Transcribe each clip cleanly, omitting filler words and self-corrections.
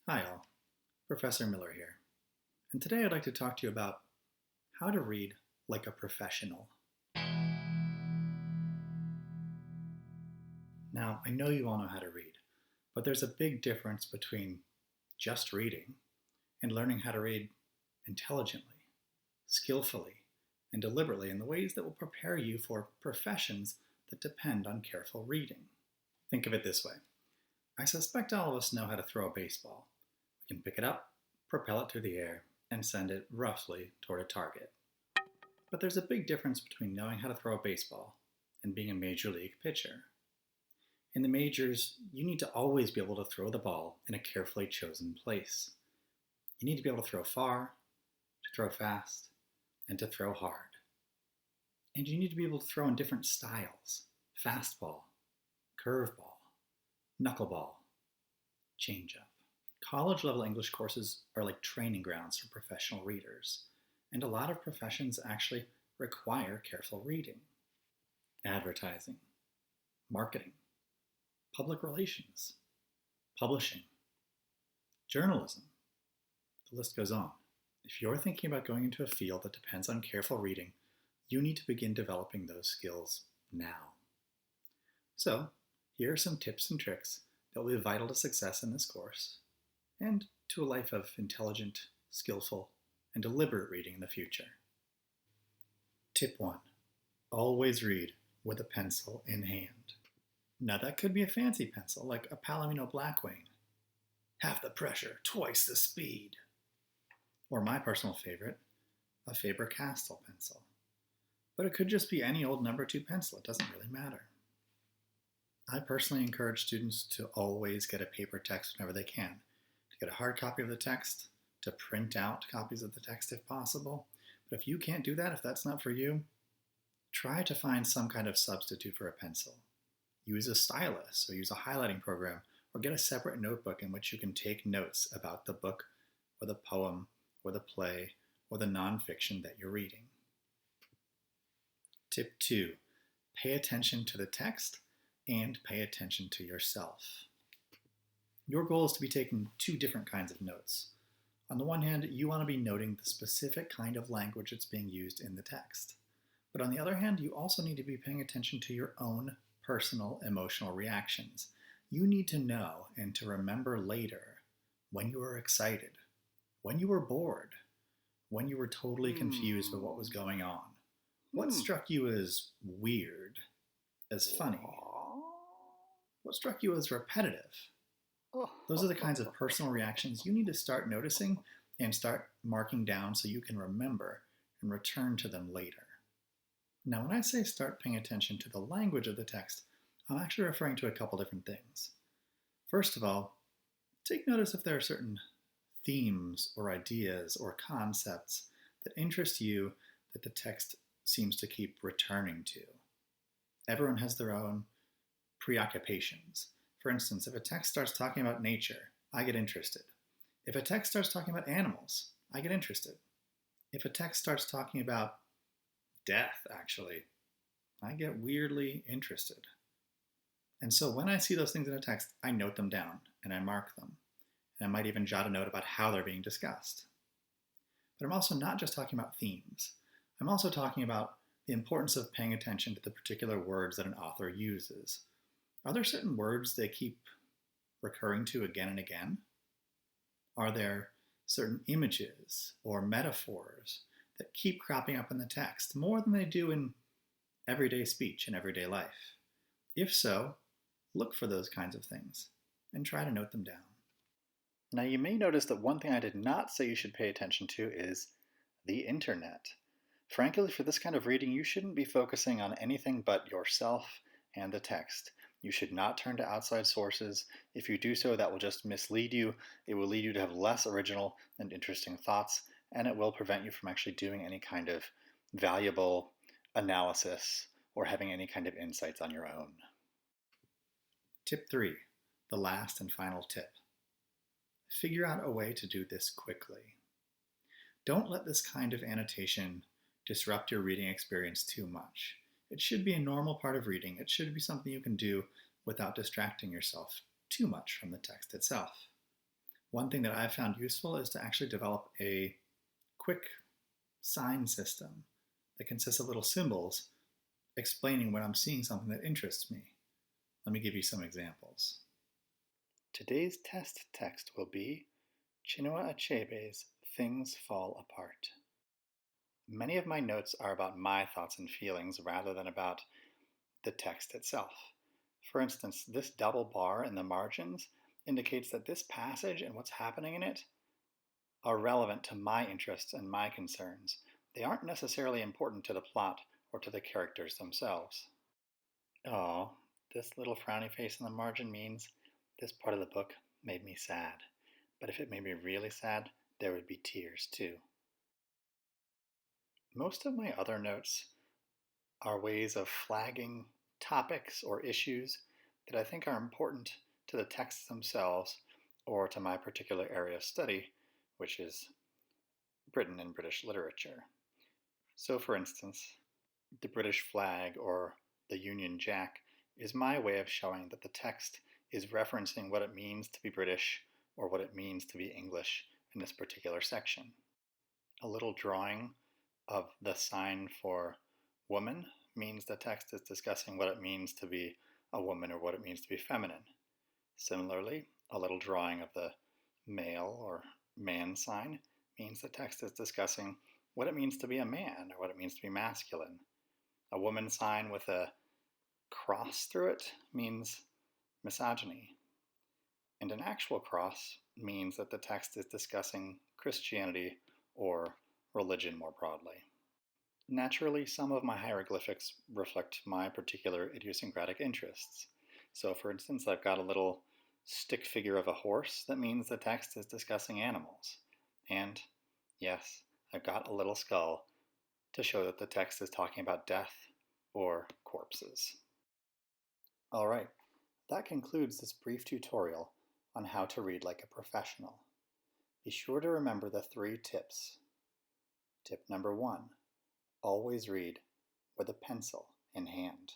Hi all, Professor Miller here, and today I'd like to talk to you about how to read like a professional. Now, I know you all know how to read, but there's a big difference between just reading and learning how to read intelligently, skillfully, and deliberately in the ways that will prepare you for professions that depend on careful reading. Think of it this way. I suspect all of us know how to throw a baseball. We can pick it up, propel it through the air, and send it roughly toward a target. But there's a big difference between knowing how to throw a baseball and being a major league pitcher. In the majors, you need to always be able to throw the ball in a carefully chosen place. You need to be able to throw far, to throw fast, and to throw hard. And you need to be able to throw in different styles: fastball, curveball, knuckleball, changeup. College level English courses are like training grounds for professional readers, and a lot of professions actually require careful reading. Advertising, marketing, public relations, publishing, journalism. The list goes on. If you're thinking about going into a field that depends on careful reading, you need to begin developing those skills now. So, here are some tips and tricks that will be vital to success in this course and to a life of intelligent, skillful, and deliberate reading in the future. Tip 1. Always read with a pencil in hand. Now that could be a fancy pencil like a Palomino Blackwing. Half the pressure, twice the speed. Or my personal favorite, a Faber-Castell pencil. But it could just be any old number 2 pencil, it doesn't really matter. I personally encourage students to always get a paper text whenever they can, to get a hard copy of the text, to print out copies of the text if possible. But if you can't do that, if that's not for you, try to find some kind of substitute for a pencil. Use a stylus or use a highlighting program, or get a separate notebook in which you can take notes about the book or the poem or the play or the nonfiction that you're reading. Tip 2. Pay attention to the text and pay attention to yourself. Your goal is to be taking 2 different kinds of notes. On the one hand, you want to be noting the specific kind of language that's being used in the text. But on the other hand, you also need to be paying attention to your own personal emotional reactions. You need to know and to remember later when you were excited, when you were bored, when you were totally confused with what was going on. What struck you as weird, as funny? What struck you as repetitive? Those are the kinds of personal reactions you need to start noticing and start marking down so you can remember and return to them later. Now, when I say start paying attention to the language of the text, I'm actually referring to a couple different things. First of all, take notice if there are certain themes or ideas or concepts that interest you that the text seems to keep returning to. Everyone has their own preoccupations. For instance, if a text starts talking about nature, I get interested. If a text starts talking about animals, I get interested. If a text starts talking about death, actually, I get weirdly interested. And so when I see those things in a text, I note them down and I mark them. And I might even jot a note about how they're being discussed. But I'm also not just talking about themes. I'm also talking about the importance of paying attention to the particular words that an author uses. Are there certain words they keep recurring to again and again? Are there certain images or metaphors that keep cropping up in the text more than they do in everyday speech and everyday life? If so, look for those kinds of things and try to note them down. Now, you may notice that one thing I did not say you should pay attention to is the internet. Frankly, for this kind of reading, you shouldn't be focusing on anything but yourself and the text. You should not turn to outside sources. If you do so, that will just mislead you. It will lead you to have less original and interesting thoughts, and it will prevent you from actually doing any kind of valuable analysis or having any kind of insights on your own. Tip 3, the last and final tip. Figure out a way to do this quickly. Don't let this kind of annotation disrupt your reading experience too much. It should be a normal part of reading. It should be something you can do without distracting yourself too much from the text itself. One thing that I've found useful is to actually develop a quick sign system that consists of little symbols explaining when I'm seeing something that interests me. Let me give you some examples. Today's test text will be Chinua Achebe's Things Fall Apart. Many of my notes are about my thoughts and feelings rather than about the text itself. For instance, this double bar in the margins indicates that this passage and what's happening in it are relevant to my interests and my concerns. They aren't necessarily important to the plot or to the characters themselves. Oh, this little frowny face in the margin means this part of the book made me sad. But if it made me really sad, there would be tears too. Most of my other notes are ways of flagging topics or issues that I think are important to the texts themselves or to my particular area of study, which is Britain and British literature. So for instance, the British flag or the Union Jack is my way of showing that the text is referencing what it means to be British or what it means to be English in this particular section. A little drawing of the sign for woman means the text is discussing what it means to be a woman or what it means to be feminine. Similarly, a little drawing of the male or man sign means the text is discussing what it means to be a man or what it means to be masculine. A woman sign with a cross through it means misogyny. And an actual cross means that the text is discussing Christianity or religion more broadly. Naturally, some of my hieroglyphics reflect my particular idiosyncratic interests. So for instance, I've got a little stick figure of a horse that means the text is discussing animals. And yes, I've got a little skull to show that the text is talking about death or corpses. All right, that concludes this brief tutorial on how to read like a professional. Be sure to remember the 3 tips. Tip number 1, always read with a pencil in hand.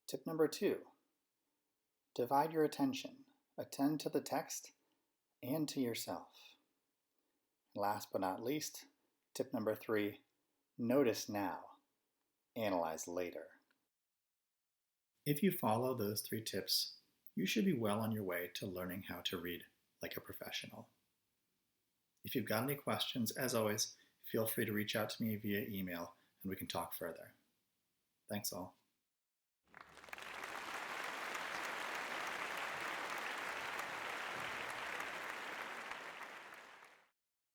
Tip number 2, divide your attention. Attend to the text and to yourself. Last but not least, tip number 3, notice now, analyze later. If you follow those 3 tips, you should be well on your way to learning how to read like a professional. If you've got any questions, as always, feel free to reach out to me via email and we can talk further. Thanks all.